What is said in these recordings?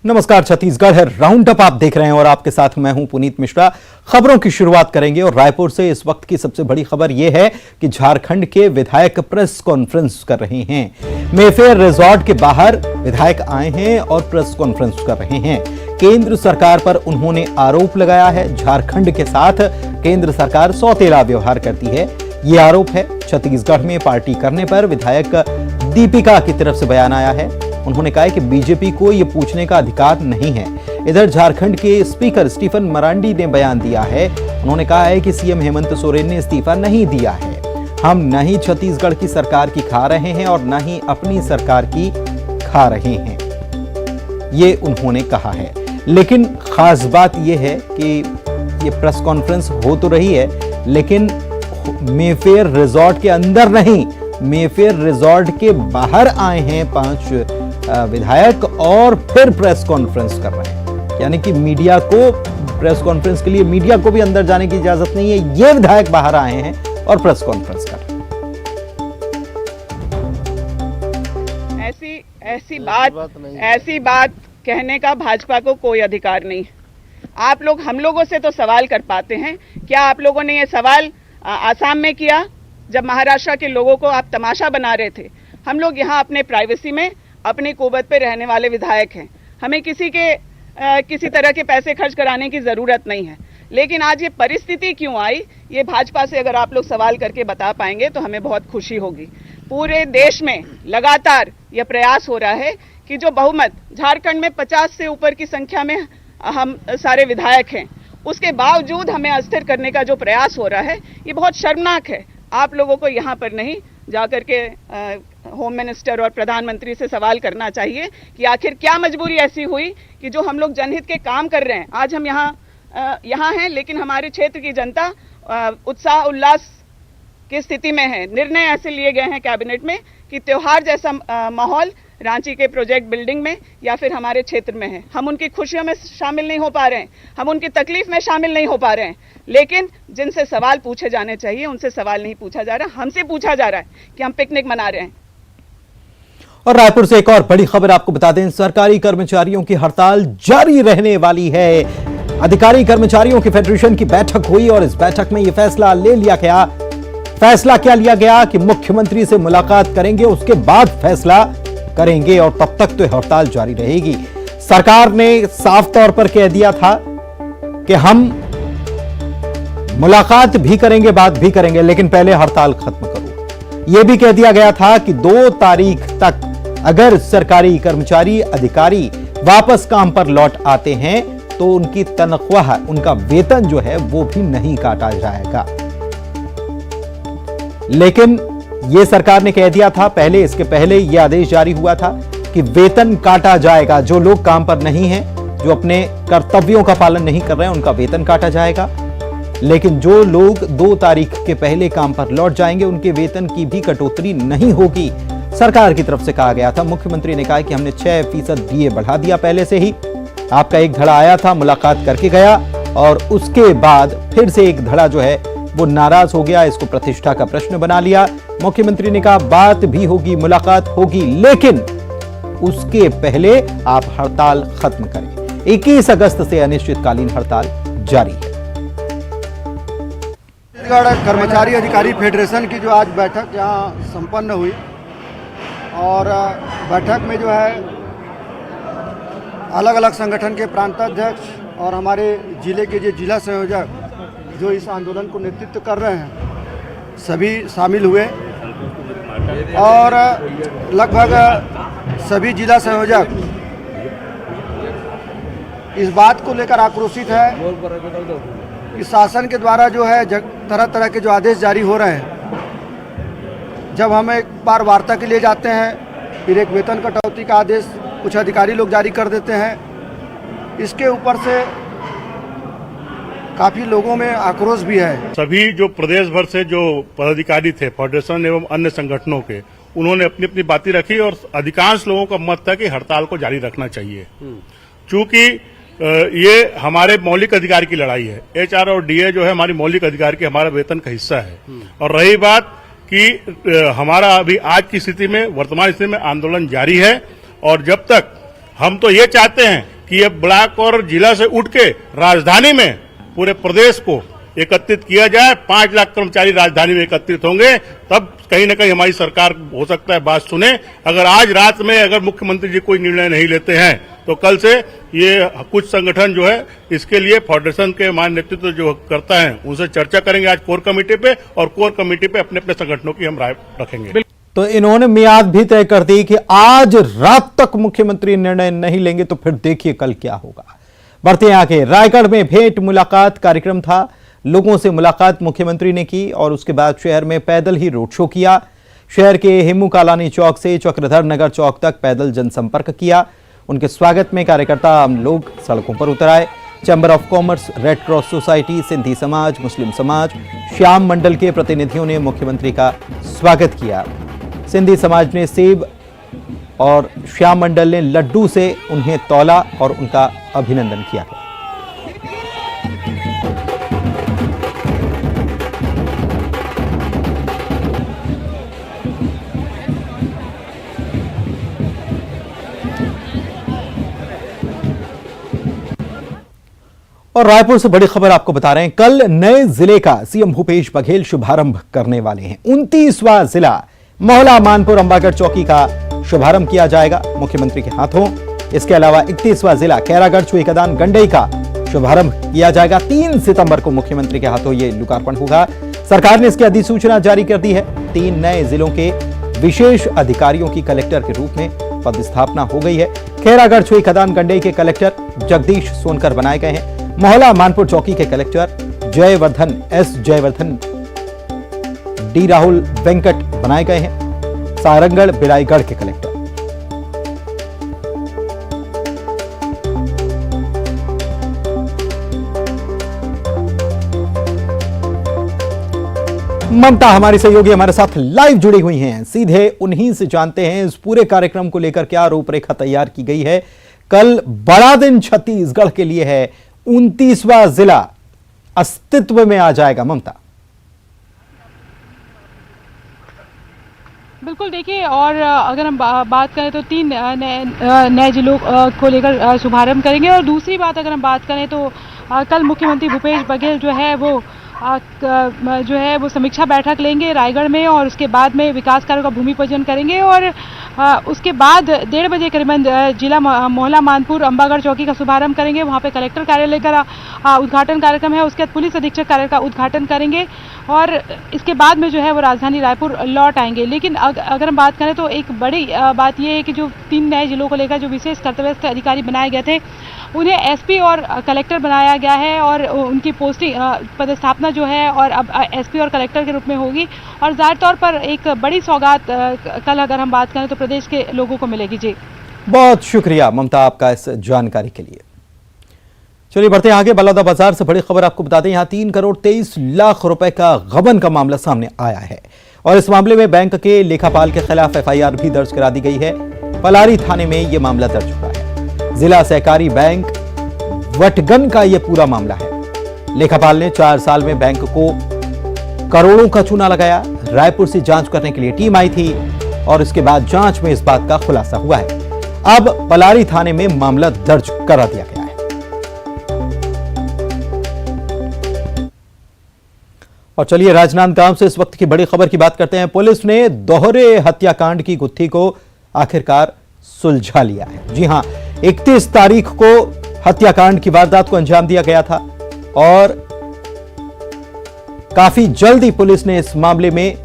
नमस्कार, छत्तीसगढ़ है round up आप देख रहे हैं और आपके साथ मैं हूं पुनीत मिश्रा। खबरों की शुरुआत करेंगे और रायपुर से इस वक्त की सबसे बड़ी खबर यह है कि झारखंड के विधायक प्रेस कॉन्फ्रेंस कर रहे हैं। मेफेयर रिजॉर्ट के बाहर विधायक आए हैं और प्रेस कॉन्फ्रेंस कर रहे हैं। केंद्र सरकार पर उन्होंने आरोप लगाया है, झारखंड के साथ केंद्र सरकार सौतेला व्यवहार करती है, ये आरोप है। छत्तीसगढ़ में पार्टी करने पर विधायक दीपिका की तरफ से बयान आया है। उन्होंने कहा है कि बीजेपी को यह पूछने का अधिकार नहीं है। इधर झारखंड के स्पीकर स्टीफन मरांडी ने बयान दिया है। उन्होंने कहा है कि सीएम हेमंत सोरेन ने इस्तीफा नहीं दिया है। हम न ही छत्तीसगढ़ की सरकार की खा रहे हैं और न ही अपनी सरकार की खा रहे हैं, ये उन्होंने कहा है। लेकिन खास बात यह है कि ये प्रेस कॉन्फ्रेंस हो तो रही है, लेकिन मेफेयर रिजॉर्ट के अंदर नहीं, मेफेयर रिजॉर्ट के बाहर आए हैं 5 विधायक और फिर प्रेस कॉन्फ्रेंस कर रहे हैं। यानी कि मीडिया को, प्रेस कॉन्फ्रेंस के लिए मीडिया को भी अंदर जाने की इजाजत नहीं है। ये विधायक बाहर आए हैं और प्रेस कॉन्फ्रेंस कर रहे हैं। ऐसी बात कहने का भाजपा को कोई अधिकार नहीं। आप लोग हम लोगों से तो सवाल कर पाते हैं। क्या आप लोगों ने ये सवाल आसाम में किया जब महाराष्ट्र के लोगों को आप तमाशा बना रहे थे? हम लोग यहाँ अपने प्राइवेसी में अपनी कुवत पे रहने वाले विधायक हैं। हमें किसी तरह के पैसे खर्च कराने की जरूरत नहीं है। लेकिन आज ये परिस्थिति क्यों आई, ये भाजपा से अगर आप लोग सवाल करके बता पाएंगे तो हमें बहुत खुशी होगी। पूरे देश में लगातार यह प्रयास हो रहा है कि जो बहुमत झारखंड में 50 से ऊपर की संख्या में हम सारे विधायक हैं, उसके बावजूद हमें अस्थिर करने का जो प्रयास हो रहा है, ये बहुत शर्मनाक है। आप लोगों को यहाँ पर नहीं जाकर के होम मिनिस्टर और प्रधानमंत्री से सवाल करना चाहिए कि आखिर क्या मजबूरी ऐसी हुई कि जो हम लोग जनहित के काम कर रहे हैं, आज हम यहाँ हैं, लेकिन हमारे क्षेत्र की जनता उत्साह उल्लास की स्थिति में है। निर्णय ऐसे लिए गए हैं कैबिनेट में कि त्योहार जैसा माहौल रांची के प्रोजेक्ट बिल्डिंग में या फिर हमारे क्षेत्र में है। हम उनकी खुशियों में शामिल नहीं हो पा रहे हैं, हम उनकी तकलीफ में शामिल नहीं हो पा रहे हैं। लेकिन जिनसे सवाल पूछे जाने चाहिए उनसे सवाल नहीं पूछा जा रहा। हमसे पूछा जा रहा है कि हम पिकनिक मना रहे हैं। और रायपुर से एक और बड़ी खबर आपको बता दें, सरकारी कर्मचारियों की हड़ताल जारी रहने वाली है। अधिकारी कर्मचारियों की फेडरेशन की बैठक हुई और इस बैठक में यह फैसला ले लिया गया। फैसला क्या लिया गया कि मुख्यमंत्री से मुलाकात करेंगे, उसके बाद फैसला करेंगे और तब तक तो हड़ताल जारी रहेगी। सरकार ने साफ तौर पर कह दिया था कि हम मुलाकात भी करेंगे, बात भी करेंगे, लेकिन पहले हड़ताल खत्म करो। यह भी कह दिया गया था कि 2 तारीख तक अगर सरकारी कर्मचारी अधिकारी वापस काम पर लौट आते हैं तो उनकी तनख्वाह, उनका वेतन जो है वो भी नहीं काटा जाएगा। लेकिन यह सरकार ने कह दिया था पहले, इसके पहले यह आदेश जारी हुआ था कि वेतन काटा जाएगा। जो लोग काम पर नहीं हैं, जो अपने कर्तव्यों का पालन नहीं कर रहे हैं, उनका वेतन काटा जाएगा। लेकिन जो लोग 2 तारीख के पहले काम पर लौट जाएंगे, उनके वेतन की भी कटौती नहीं होगी, सरकार की तरफ से कहा गया था। मुख्यमंत्री ने कहा कि हमने 6% डीए बढ़ा दिया पहले से ही। आपका एक धड़ा आया था, मुलाकात करके गया और उसके बाद फिर से एक धड़ा जो है वो नाराज हो गया, इसको प्रतिष्ठा का प्रश्न बना लिया। मुख्यमंत्री ने कहा बात भी होगी, मुलाकात होगी, लेकिन उसके पहले आप हड़ताल खत्म करें। 21 अगस्त से अनिश्चितकालीन हड़ताल जारी है। छत्तीसगढ़ कर्मचारी अधिकारी फेडरेशन की जो आज बैठक यहाँ संपन्न हुई और बैठक में जो है अलग अलग संगठन के प्रांताध्यक्ष और हमारे जिले के जो जिला संयोजक जो इस आंदोलन को नेतृत्व कर रहे हैं, सभी शामिल हुए और लगभग सभी जिला संयोजक इस बात को लेकर आक्रोशित है कि शासन के द्वारा जो है तरह तरह के जो आदेश जारी हो रहे हैं, जब हम एक बार वार्ता के लिए जाते हैं, फिर एक वेतन कटौती का आदेश कुछ अधिकारी लोग जारी कर देते हैं। इसके ऊपर से काफी लोगों में आक्रोश भी है। सभी जो प्रदेश भर से जो पदाधिकारी थे फेडरेशन एवं अन्य संगठनों के, उन्होंने अपनी अपनी बातें रखी और अधिकांश लोगों का मत था कि हड़ताल को जारी रखना चाहिए। चूंकि ये हमारे मौलिक अधिकार की लड़ाई है। एचआर और डीए जो है हमारी मौलिक अधिकार की, हमारा वेतन का हिस्सा है। और रही बात कि हमारा अभी आज की स्थिति में, वर्तमान स्थिति में आंदोलन जारी है और जब तक हम तो ये चाहते हैं कि ये ब्लॉक और जिला से उठ के राजधानी में पूरे प्रदेश को एकत्रित किया जाए। 5 लाख कर्मचारी राजधानी में एकत्रित होंगे, तब कहीं न कहीं हमारी सरकार हो सकता है बात सुने। अगर आज रात में अगर मुख्यमंत्री जी कोई निर्णय नहीं लेते हैं तो कल से ये कुछ संगठन जो है इसके लिए फेडरेशन के मान नेतृत्व जो करता है उनसे चर्चा करेंगे आज कोर कमेटी पे, और कोर कमेटी पे अपने अपने संगठनों की हम राय रखेंगे। तो इन्होंने मियाद भी तय कर दी कि आज रात तक मुख्यमंत्री निर्णय नहीं लेंगे तो फिर देखिए कल क्या होगा। बढ़ते हैं आगे। रायगढ़ में भेंट मुलाकात कार्यक्रम था। लोगों से मुलाकात मुख्यमंत्री ने की और उसके बाद शहर में पैदल ही रोड शो किया। शहर के हेमू कालानी चौक से चक्रधर नगर चौक तक पैदल जनसंपर्क किया। उनके स्वागत में कार्यकर्ता आम लोग सड़कों पर उतर आए। Chamber of commerce, red cross society, Sindhi समाज, मुस्लिम समाज, श्याम मंडल के प्रतिनिधियों ने मुख्यमंत्री का स्वागत किया। सिंधी समाज ने सेब और श्याम मंडल ने लड्डू से उन्हें तौला और उनका अभिनंदन किया। और रायपुर से बड़ी खबर आपको बता रहे हैं। कल नए जिले का सीएम भूपेश बघेल शुभारंभ करने वाले हैं। 29वां जिला मोहला मानपुर अंबागढ़ चौकी का शुभारंभ किया जाएगा मुख्यमंत्री के हाथों। इसके अलावा 31वां जिला कैरागढ़ चुईकदान गंडई का शुभारंभ किया जाएगा। 3 सितंबर को मुख्यमंत्री के हाथों यह लोकार्पण होगा। सरकार ने इसकी अधिसूचना जारी कर दी है। 3 नए जिलों के विशेष अधिकारियों की कलेक्टर के रूप में पदस्थापना हो गई है। कैरागढ़ चुईकदान गंडई के कलेक्टर जगदीश सोनकर बनाए गए हैं। मोहला मानपुर चौकी के collector Jayvardhan S Jayvardhan D Rahul Venkat बनाए गए हैं। सारंगढ़ बिलाईगढ़ के कलेक्टर ममता हमारी सहयोगी हमारे साथ लाइव जुड़ी हुई हैं। सीधे उन्हीं से जानते हैं इस पूरे कार्यक्रम को लेकर क्या रूपरेखा तैयार की गई है। कल बड़ा दिन छत्तीसगढ़ के लिए है। 29वां जिला अस्तित्व में आ जाएगा। ममता, बिल्कुल देखिए, और अगर हम बात करें तो 3 नए जिलों को लेकर शुभारंभ करेंगे। और दूसरी बात अगर हम बात करें तो कल मुख्यमंत्री भूपेश बघेल जो है वो समीक्षा बैठक लेंगे रायगढ़ में, और उसके बाद में विकास कार्यों का भूमि पूजन करेंगे। और उसके बाद 1:30 बजे करीबन जिला मोहला मानपुर अंबागढ़ चौकी का शुभारंभ करेंगे। वहाँ पे कलेक्टर कार्यालय का उद्घाटन कार्यक्रम है। उसके बाद पुलिस अधीक्षक कार्यालय का उद्घाटन करेंगे और इसके बाद में जो है वो राजधानी रायपुर लौट आएंगे। लेकिन अगर हम बात करें तो एक बड़ी बात यह है कि जो 3 नए जिलों को लेकर जो विशेष कर्तव्यस्थ अधिकारी बनाए गए थे उन्हें एसपी और कलेक्टर बनाया गया है, और उनकी पोस्टिंग पदस्थापना जो है और अब एसपी और कलेक्टर के रूप में होगी। और जाहिर तौर पर एक बड़ी सौगात कल अगर हम बात करें तो प्रदेश के लोगों को मिलेगी। जी बहुत शुक्रिया ममता आपका इस जानकारी के लिए। चलिए बढ़ते हैं आगे। बलौदा बाजार से बड़ी खबर आपको बता दें। यहां 3 करोड़ 23 लाख रुपए का गबन का मामला सामने आया है और इस मामले में बैंक के लेखापाल के खिलाफ एफआईआर भी दर्ज करा दी गई है। पलारी थाने में यह मामला दर्ज हुआ है। जिला सहकारी बैंक वटगन का यह पूरा मामला है। लेखापाल ने 4 साल में बैंक को करोड़ों का चूना लगाया। रायपुर से जांच करने के लिए टीम आई थी और इसके बाद जांच में इस बात का खुलासा हुआ है। अब पलारी थाने में मामला दर्ज करा दिया गया है। और चलिए राजनांदगांव से इस वक्त की बड़ी खबर की बात करते हैं। पुलिस ने दोहरे हत्याकांड की गुत्थी को आखिरकार सुलझा लिया है। जी हां, 31 तारीख को हत्याकांड की वारदात को अंजाम दिया गया था और काफी जल्दी पुलिस ने इस मामले में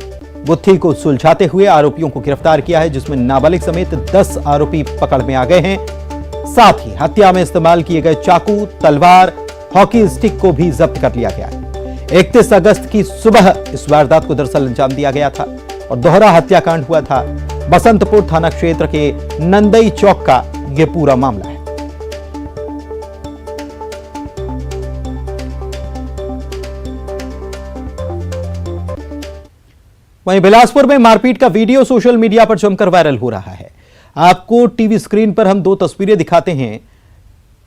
गुत्थी को सुलझाते हुए आरोपियों को गिरफ्तार किया है, जिसमें नाबालिग समेत 10 आरोपी पकड़ में आ गए हैं। साथ ही हत्या में इस्तेमाल किए गए चाकू, तलवार, हॉकी स्टिक को भी जब्त कर लिया गया है। 31 अगस्त की सुबह इस वारदात को दरअसल अंजाम दिया गया था और दोहरा हत्याकांड हुआ था। बसंतपुर थाना क्षेत्र के नंदई चौक का यह पूरा मामला है। वहीं बिलासपुर में मारपीट का वीडियो सोशल मीडिया पर जमकर वायरल हो रहा है। आपको टीवी स्क्रीन पर हम 2 तस्वीरें दिखाते हैं।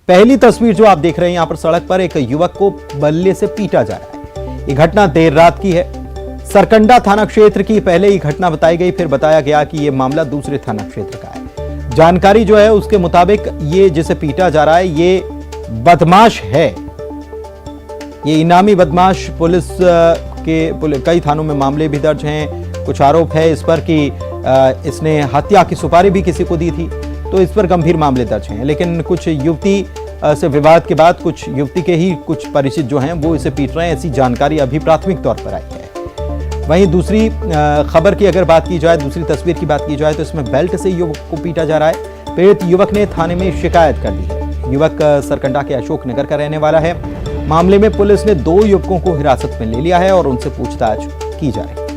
पहली तस्वीर जो आप देख रहे हैं, यहां पर सड़क पर एक युवक को बल्ले से पीटा जा रहा है। यह घटना देर रात की है। सरकंडा थाना क्षेत्र की पहले ही घटना बताई गई, फिर बताया गया कि यह मामला दूसरे थाना क्षेत्र का है। जानकारी जो है उसके मुताबिक ये जिसे पीटा जा रहा है ये बदमाश है, ये इनामी बदमाश। पुलिस के कई थानों में मामले भी दर्ज हैं। कुछ आरोप है इस पर कि इसने हत्या की सुपारी भी किसी को दी थी, तो इस पर गंभीर मामले दर्ज हैं। लेकिन कुछ युवती से विवाद के बाद कुछ युवती के ही कुछ परिचित जो हैं वो इसे पीट रहे हैं, ऐसी जानकारी अभी प्राथमिक तौर पर आई है। वहीं दूसरी खबर की अगर बात की जाए, दूसरी तस्वीर की बात की जाए तो इसमें बेल्ट से युवक को पीटा जा रहा है। पीड़ित युवक ने थाने में शिकायत कर दी है। युवक सरकंडा के अशोक नगर का रहने वाला है। मामले में पुलिस ने 2 युवकों को हिरासत में ले लिया है और उनसे पूछताछ की जा रही है।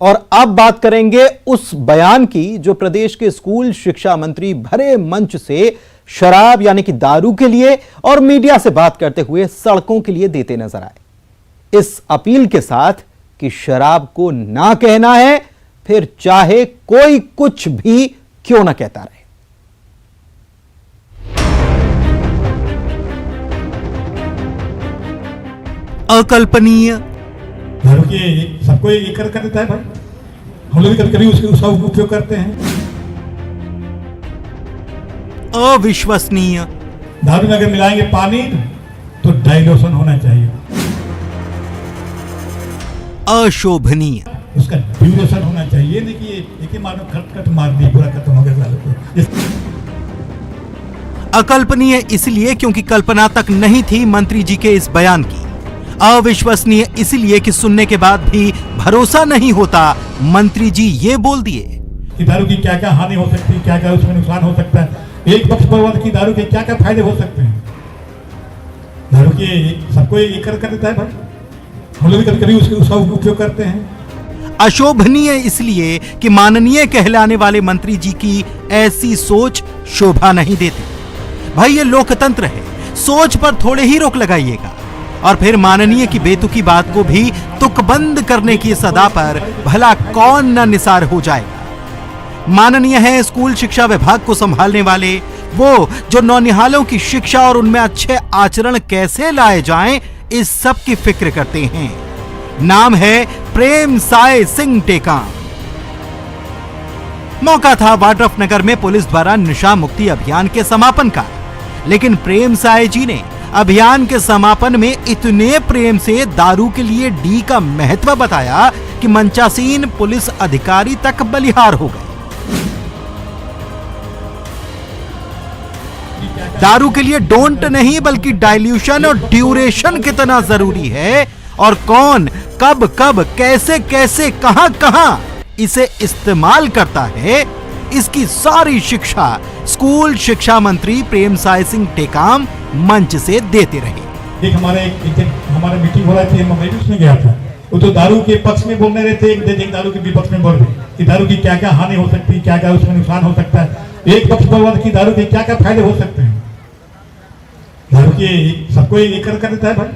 और अब बात करेंगे उस बयान की जो प्रदेश के स्कूल शिक्षा मंत्री भरे मंच से शराब यानी कि दारू के लिए और मीडिया से बात करते हुए सड़कों के लिए देते नजर आए, इस अपील के साथ कि शराब को ना कहना है, फिर चाहे कोई कुछ भी क्यों ना कहता रहे। अकल्पनीय दारू के सबको एक कर देता है भाई, हम लोग कभी उसका उपयोग करते हैं। अविश्वसनीय दारू में अगर मिलाएंगे पानी तो डाइल्यूशन होना चाहिए। अशोभनीय उसका ड्यूरेशन होना चाहिए, नहीं कि एक ही मानो खट मार दी पूरा खत्म हो गया सालों को। अकल्पनीय इसलिए क्योंकि कल्पना तक नहीं थी मंत्री जी के इस बयान की। अविश्वसनीय इसलिए कि सुनने के बाद भी भरोसा नहीं होता मंत्री जी ये बोल दिए कि दारू की क्या क्या हानि हो सकती है, क्या क्या उसमें नुकसान हो सकता है, एक पक्ष पर की दारू के क्या क्या फायदे हो सकते हैं। दारू के सबको एक कर देता है भाई, हम लोग कभी उसका उपयोग करते हैं। अशोभनीय इसलिए कि माननीय कहलाने वाले मंत्री जी की ऐसी सोच शोभा नहीं देती। भाई ये लोकतंत्र है, सोच पर थोड़े ही रोक लगाइएगा और फिर माननीय की बेतुकी बात को भी तुकबंद करने की सदा पर भला कौन न निसार हो जाएगा। माननीय है स्कूल शिक्षा विभाग को संभालने वाले, वो जो नौनिहालों की शिक्षा और उनमें अच्छे आचरण कैसे लाए जाएं, इस सब की फिक्र करते हैं। नाम है प्रेम साय सिंह टेकाम। मौका था वाड्रफ नगर में पुलिस द्वारा नशा मुक्ति अभियान के समापन का, लेकिन प्रेम साय जी ने अभियान के समापन में इतने प्रेम से दारू के लिए डी का महत्व बताया कि मंचासीन पुलिस अधिकारी तक बलिहार हो गए। दारू के लिए डोंट नहीं बल्कि डाइल्यूशन और ड्यूरेशन कितना जरूरी है और कौन कब कब कैसे कैसे कहां कहां इसे इस्तेमाल करता है, इसकी सारी शिक्षा स्कूल शिक्षा मंत्री प्रेम साय सिंह टेकाम मंच से देते रहे। एक हमारे मीटिंग हो रही थी, मैं भी उसमें गया था। वो तो दारू के पक्ष में बोलने रहे थे, एक दारू के विपक्ष में बोल रहे कि दारू की क्या क्या हानि हो सकती है, क्या क्या उसमें नुकसान हो सकता है, एक पक्ष पर की दारू के क्या क्या फायदे हो सकते हैं। दारू के सबको एक कर देता है भाई,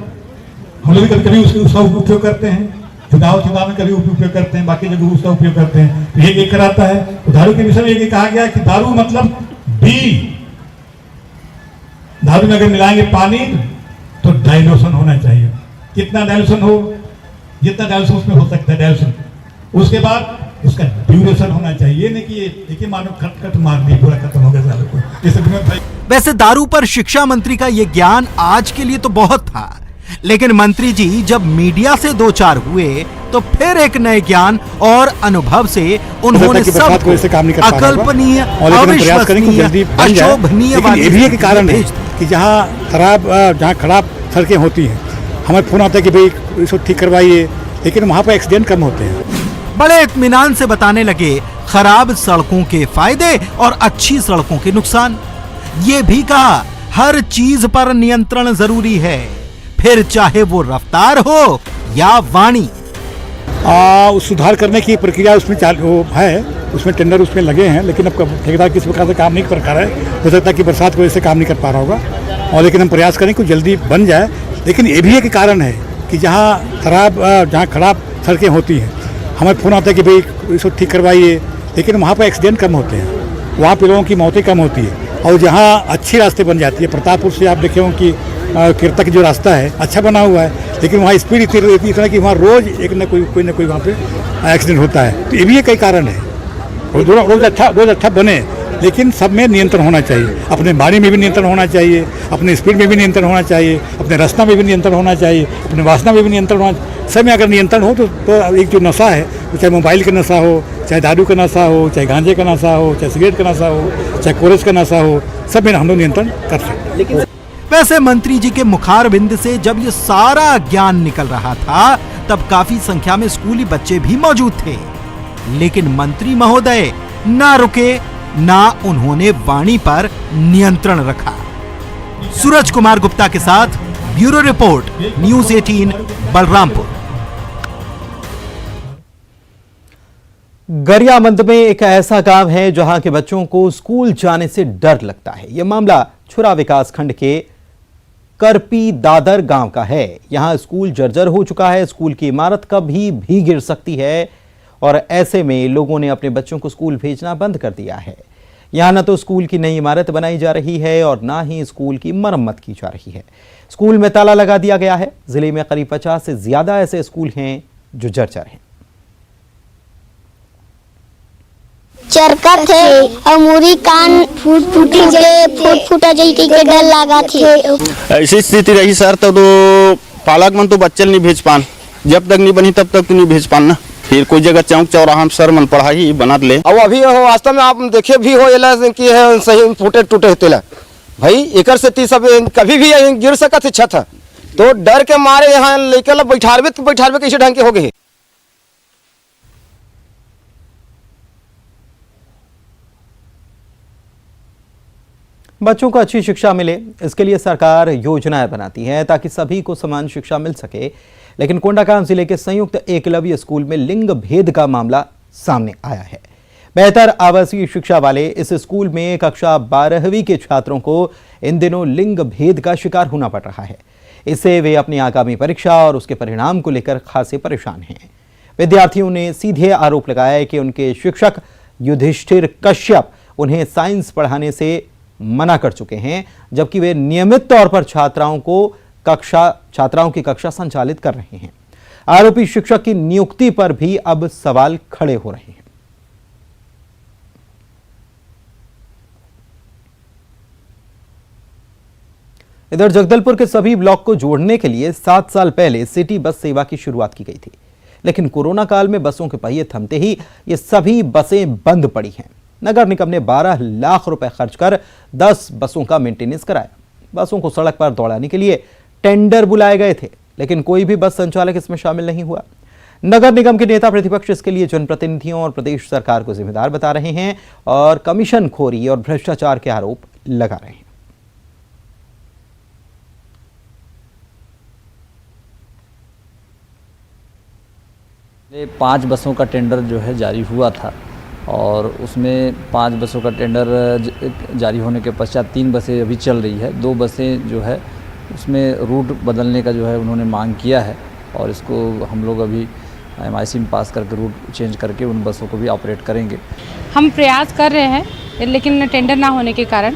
हम लोग कभी उसका उपयोग करते हैं, चुनाव में कभी उपयोग करते हैं, बाकी जगह उसका उपयोग करते हैं, तो एक कराता है। तो दारू के विषय में ये कहा गया कि दारू मतलब डी, दारू में अगर मिलाएंगे पानी तो डाइल्यूशन होना चाहिए। कितना डाइल्यूशन हो, जितना डाइल्यूशन उसमें हो सकता है डाइल्यूशन, उसके बाद उसका ड्यूरेशन होना चाहिए, नहीं कि एक ही मानो खट मार दी पूरा खत्म हो गया सालों को। वैसे दारू पर शिक्षा मंत्री का यह ज्ञान आज के लिए तो बहुत था, लेकिन मंत्री जी जब मीडिया से दो चार हुए तो फिर एक नए ज्ञान और अनुभव से उन्होंने सबको अकल्पनीय, अविश्वसनीय, अशोभनीय ये भी एक कारण है कि जहाँ खराब सड़कें होती हैं, हमें फोन आता है कि भाई इसको ठीक करवाइए, लेकिन वहाँ पर एक्सीडेंट कम होते हैं। बड़े इत्मीनान से बताने लगे खराब सड़कों के फायदे और अच्छी सड़कों के नुकसान। ये भी कहा हर चीज पर नियंत्रण जरूरी है, फिर चाहे वो रफ्तार हो या वाणी। सुधार करने की प्रक्रिया उसमें चालू है, उसमें टेंडर उसमें लगे हैं, लेकिन अब ठेकेदार किस प्रकार से काम नहीं कर पा रहा है। हो सकता है कि बरसात की वजह से काम नहीं कर पा रहा होगा, और लेकिन हम प्रयास करें कि जल्दी बन जाए। लेकिन ये भी एक कारण है कि जहाँ खराब सड़कें होती हैं, हमें फोन आता है कि भाई इसको ठीक करवाइए, लेकिन वहाँ पर एक्सीडेंट कम होते हैं, वहाँ पर लोगों की मौतें कम होती है। और जहाँ अच्छी रास्ते बन जाती है, प्रतापपुर से आप देखे हो कि कीर्तक जो रास्ता है अच्छा बना हुआ है, लेकिन वहाँ स्पीड इतनी रहती है कि वहाँ रोज़ एक न कोई वहाँ पे एक्सीडेंट होता है। तो ये भी कई कारण है। रोज़ अच्छा बने, लेकिन सब में नियंत्रण होना चाहिए। अपने बाड़ी में भी नियंत्रण होना चाहिए, अपने स्पीड में भी नियंत्रण होना चाहिए, अपने रास्ता में भी नियंत्रण होना चाहिए, अपने वासना में भी नियंत्रण होना। सब में अगर नियंत्रण हो तो एक जो नशा है, चाहे मोबाइल का नशा हो, चाहे दारू का नशा हो, चाहे गांजे का नशा हो, चाहे सिगरेट का नशा हो, चाहे कोरस का नशा हो, सब में हम लोग नियंत्रण कर सकते हैं। वैसे मंत्री जी के मुखारबिंद से जब ये सारा ज्ञान निकल रहा था, तब काफी संख्या में स्कूली बच्चे भी मौजूद थे, लेकिन मंत्री महोदय ना रुके, ना उन्होंने वाणी पर नियंत्रण रखा। सूरज कुमार गुप्ता के साथ bureau report, news 18 Balrampur. Gariaband में एक ऐसा गांव है जहां के बच्चों को स्कूल जाने से डर लगता है। यह मामला छुरा विकास खंड के करपी दादर गांव का है। यहां स्कूल जर्जर हो चुका है, स्कूल की इमारत कभी भी गिर सकती है और ऐसे में लोगों ने अपने बच्चों को स्कूल भेजना बंद कर दिया है। यहां न तो स्कूल की नई इमारत बनाई जा रही है और ना ही स्कूल की मरम्मत की जा रही है। स्कूल में ताला लगा दिया गया है। जिले में करीब 50 से ज्यादा ऐसे स्कूल हैं जो जर्जर हैं। चरकत है और मुरी कान फूटा जैसे के डर लगा थे। ऐसी स्थिति रही सर तो पालक मन तो बच्चे नहीं भेज पान, जब तक नहीं बनी तब तक तो नहीं भेज पान ना। फिर कोई जगह चौक चौराहा में सर मन पढ़ाई बना ले। अब अभी वास्तव में आप देखे भी हो कि है सही फूटे टूटे तेला भाई एकर से सब कभी भी गिर सकत है छत, तो डर के मारे यहाँ लेकर बैठारबे कैसे ढंग के हो गए। बच्चों को अच्छी शिक्षा मिले, इसके लिए सरकार योजनाएं बनाती है ताकि सभी को समान शिक्षा मिल सके। लेकिन कोंडागांव जिले के संयुक्त एकलव्य स्कूल में लिंग भेद का मामला सामने आया है। बेहतर आवासीय शिक्षा वाले इस स्कूल में कक्षा 12वीं के छात्रों को इन दिनों लिंग भेद का शिकार होना पड़ रहा है। इससे वे अपनी आगामी परीक्षा और उसके परिणाम को लेकर खासे परेशान हैं। विद्यार्थियों ने सीधे आरोप लगाया कि उनके शिक्षक युधिष्ठिर कश्यप उन्हें साइंस पढ़ाने से मना कर चुके हैं, जबकि वे नियमित तौर पर छात्राओं की कक्षा संचालित कर रहे हैं। आरोपी शिक्षक की नियुक्ति पर भी अब सवाल खड़े हो रहे हैं। इधर जगदलपुर के सभी ब्लॉक को जोड़ने के लिए 7 साल पहले सिटी बस सेवा की शुरुआत की गई थी, लेकिन कोरोना काल में बसों के पहिए थमते ही ये सभी बसें बंद पड़ी हैं। नगर निगम ने 12 लाख रुपए खर्च कर 10 बसों का मेंटेनेंस कराया। बसों को सड़क पर दौड़ाने के लिए टेंडर बुलाए गए थे, लेकिन कोई भी बस संचालक इसमें शामिल नहीं हुआ। नगर निगम के नेता प्रतिपक्ष इसके लिए जनप्रतिनिधियों और प्रदेश सरकार को जिम्मेदार बता रहे हैं और कमीशनखोरी और भ्रष्टाचार के आरोप लगा रहे हैं। 5 बसों का टेंडर जो है जारी हुआ था और उसमें 5 बसों का टेंडर जारी होने के पश्चात 3 बसें अभी चल रही है। 2 बसें जो है उसमें रूट बदलने का जो है उन्होंने मांग किया है और इसको हम लोग अभी MIC में पास करके रूट चेंज करके उन बसों को भी ऑपरेट करेंगे। हम प्रयास कर रहे हैं, लेकिन टेंडर ना होने के कारण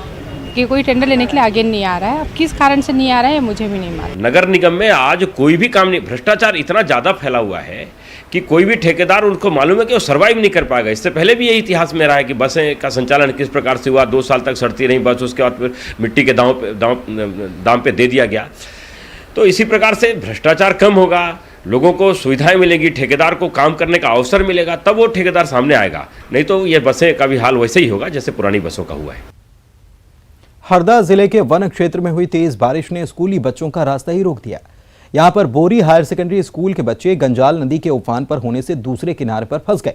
कि कोई टेंडर लेने के लिए आगे नहीं आ रहा है। अब किस कारण से नहीं आ रहा है मुझे भी नहीं मालूम। नगर निगम में आज कोई भी काम नहीं, भ्रष्टाचार इतना ज़्यादा फैला हुआ है कि कोई भी ठेकेदार उनको मालूम है कि वो सर्वाइव नहीं कर पाएगा। इससे पहले भी यही इतिहास में रहा है कि बसें का संचालन किस प्रकार से हुआ। 2 साल तक सड़ती रही बस, उसके बाद फिर मिट्टी के दाम पे दे दिया गया। तो इसी प्रकार से भ्रष्टाचार कम होगा, लोगों को सुविधाएं मिलेगी, ठेकेदार को काम करने का अवसर मिलेगा, तब वो ठेकेदार सामने आएगा। नहीं तो ये बसें का भी हाल वैसे ही होगा जैसे पुरानी बसों का हुआ है। हरदा जिले के वन क्षेत्र में हुई तेज बारिश ने स्कूली बच्चों का रास्ता ही रोक दिया। यहां पर बोरी हायर सेकेंडरी स्कूल के बच्चे गंजाल नदी के उफान पर होने से दूसरे किनारे पर फंस गए।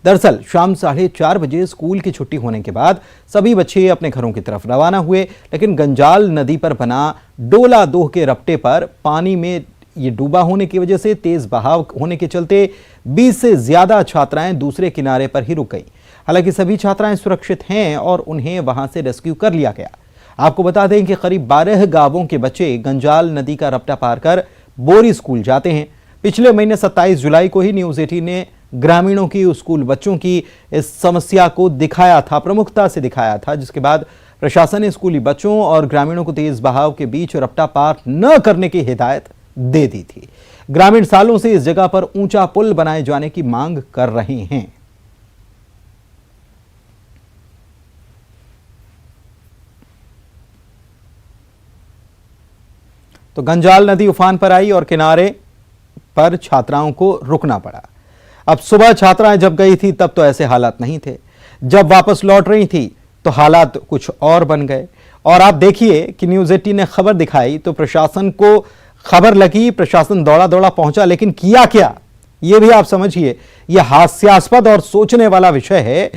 दरअसल शाम 4:30 बजे स्कूल की छुट्टी होने के बाद सभी बच्चे अपने घरों की तरफ रवाना हुए, लेकिन गंजाल नदी पर बना डोला दोह के रपटे पर पानी में ये डूबा होने की वजह से तेज बहाव होने के चलते 20 से ज्यादा छात्राएं दूसरे किनारे पर ही रुक गई। हालांकि सभी छात्राएं सुरक्षित हैं और उन्हें वहां से रेस्क्यू कर लिया गया। आपको बता दें कि करीब 12 गांवों के बच्चे गंजाल नदी का रपटा पार कर बोरी स्कूल जाते हैं। पिछले महीने 27 जुलाई को ही न्यूज़ 18 ने ग्रामीणों की स्कूल बच्चों की इस समस्या को दिखाया था, प्रमुखता से दिखाया था, जिसके बाद प्रशासन ने स्कूली बच्चों और ग्रामीणों को तेज बहाव के बीच रपटा पार न करने की हिदायत दे दी थी। ग्रामीण सालों से इस जगह पर ऊंचा पुल बनाए जाने की मांग कर रहे हैं। तो गंजाल नदी उफान पर आई और किनारे पर छात्राओं को रुकना पड़ा। अब सुबह छात्राएं जब गई थी तब तो ऐसे हालात नहीं थे, जब वापस लौट रही थी तो हालात कुछ और बन गए। और आप देखिए कि न्यूज़ 18 ने खबर दिखाई तो प्रशासन को खबर लगी, प्रशासन दौड़ा दौड़ा पहुंचा, लेकिन किया क्या ये भी आप समझिए। यह हास्यास्पद और सोचने वाला विषय है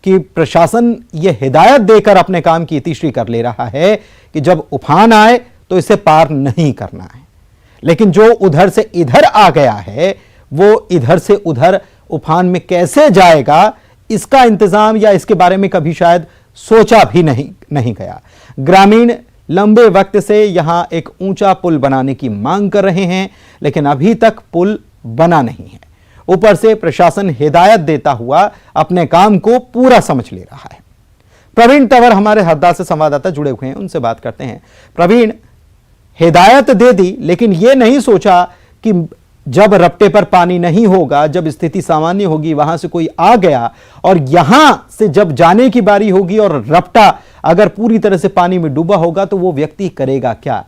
कि प्रशासन यह हिदायत देकर अपने काम की इतिश्री कर ले रहा है कि जब उफान आए तो इसे पार नहीं करना है, लेकिन जो उधर से इधर आ गया है वो इधर से उधर उफान में कैसे जाएगा इसका इंतजाम या इसके बारे में कभी शायद सोचा भी नहीं गया। ग्रामीण लंबे वक्त से यहां एक ऊंचा पुल बनाने की मांग कर रहे हैं, लेकिन अभी तक पुल बना नहीं है। ऊपर से प्रशासन हिदायत देता हुआ अपने काम को पूरा समझ ले रहा है। प्रवीण तंवर हमारे हरदा से संवाददाता जुड़े हुए हैं, उनसे बात करते हैं। प्रवीण, हिदायत दे दी लेकिन यह नहीं सोचा कि जब रपटे पर पानी नहीं होगा, जब स्थिति सामान्य होगी, वहां से कोई आ गया और यहां से जब जाने की बारी होगी और रपटा अगर पूरी तरह से पानी में डूबा होगा तो वो व्यक्ति करेगा क्या?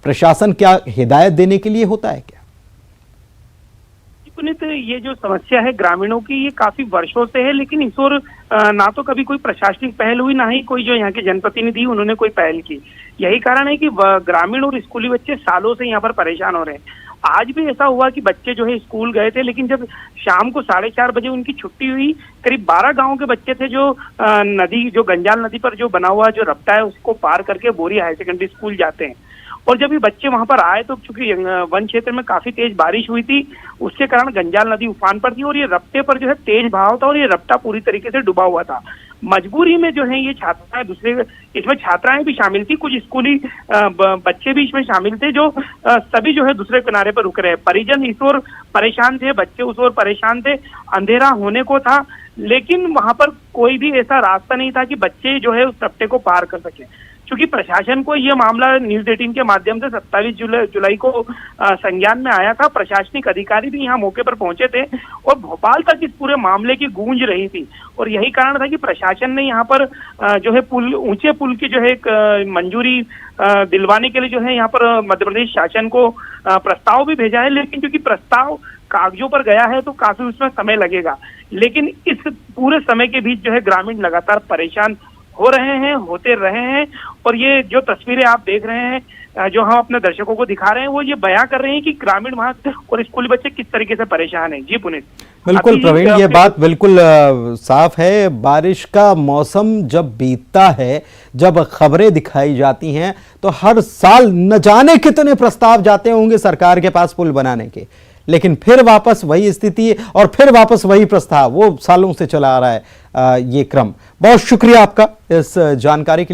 प्रशासन क्या हिदायत देने के लिए होता है क्या? पुनीत, ये जो समस्या है ग्रामीणों की ये काफी वर्षों से है, लेकिन इस ओर ना तो कभी कोई प्रशासनिक पहल हुई, ना ही कोई जो यहाँ के जनप्रतिनिधि उन्होंने कोई पहल की। यही कारण है कि ग्रामीण और स्कूली बच्चे सालों से यहाँ पर परेशान हो रहे हैं। आज भी ऐसा हुआ कि बच्चे जो है स्कूल गए थे, लेकिन जब शाम को 4:30 बजे उनकी छुट्टी हुई, करीब 12 गांव के बच्चे थे जो नदी, जो गंजाल नदी पर जो बना हुआ जो रपटा है उसको पार करके बोरी हायर सेकेंडरी स्कूल जाते हैं। और जब ये बच्चे वहां पर आए तो चूंकि वन क्षेत्र में काफी तेज बारिश हुई थी, उसके कारण गंजाल नदी उफान पर थी और ये रपटे पर जो है तेज बहाव था और ये रपटा पूरी तरीके से डूबा हुआ था। मजबूरी में जो है ये छात्राएं, इसमें छात्राएं भी शामिल थी, कुछ स्कूली बच्चे भी इसमें शामिल थे, जो सभी जो है दूसरे किनारे पर रुक रहे। परिजन इस ओर परेशान थे, बच्चे उस ओर परेशान थे। अंधेरा होने को था, लेकिन वहां पर कोई भी ऐसा रास्ता नहीं था कि बच्चे जो है उस रपटे को पार कर सके। क्योंकि प्रशासन को यह मामला न्यूज़ 18 के माध्यम से 27 जुलाई को संज्ञान में आया था। प्रशासनिक अधिकारी भी यहाँ मौके पर पहुंचे थे और भोपाल तक इस पूरे मामले की गूंज रही थी। और यही कारण था कि प्रशासन ने यहाँ पर जो है ऊंचे पुल की जो है एक मंजूरी दिलवाने के लिए जो है यहाँ पर मध्य प्रदेश शासन को प्रस्ताव भी भेजा है। लेकिन क्योंकि प्रस्ताव कागजों पर गया है तो काफी उसमें समय लगेगा, लेकिन इस पूरे समय के बीच जो है ग्रामीण लगातार परेशान हो रहे हैं, होते रहे हैं। और ये जो तस्वीरें आप देख रहे हैं, जो हम अपने दर्शकों को दिखा रहे हैं, वो ये बयां कर रहे हैं कि ग्रामीण वहां और स्कूली बच्चे किस तरीके से परेशान हैं। जी पुनीत। बिल्कुल प्रवीण, ये बात बिल्कुल साफ है। बारिश का मौसम जब बीतता है, जब खबरें दिखाई जाती हैं तो हर साल न जाने कितने प्रस्ताव जाते होंगे सरकार के पास पुल बनाने के, लेकिन फिर वापस वही स्थिति और फिर वापस वही प्रस्ताव, वो सालों से चला आ रहा है ये क्रम। बहुत शुक्रिया आपका इस जानकारी के लिए।